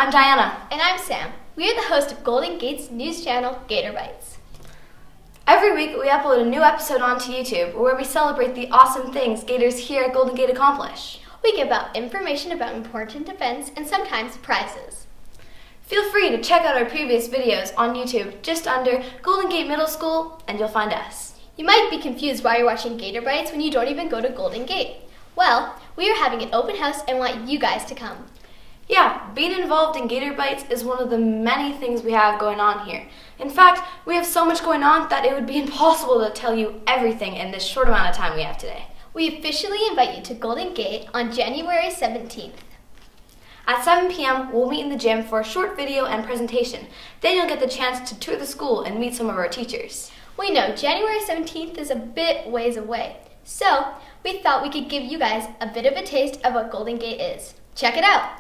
I'm Diana. And I'm Sam. We are the host of Golden Gate's news channel, Gator Bites. Every week we upload a new episode onto YouTube where we celebrate the awesome things Gators here at Golden Gate accomplish. We give out information about important events and sometimes prizes. Feel free to check out our previous videos on YouTube just under Golden Gate Middle School and you'll find us. You might be confused why you're watching Gator Bites when you don't even go to Golden Gate. Well, we are having an open house and want you guys to come. Yeah, being involved in Gator Bites is one of the many things we have going on here. In fact, we have so much going on that it would be impossible to tell you everything in this short amount of time we have today. We officially invite you to Golden Gate on January 17th. At 7 p.m., we'll meet in the gym for a short video and presentation. Then you'll get the chance to tour the school and meet some of our teachers. We know January 17th is a bit ways away, so we thought we could give you guys a bit of a taste of what Golden Gate is. Check it out!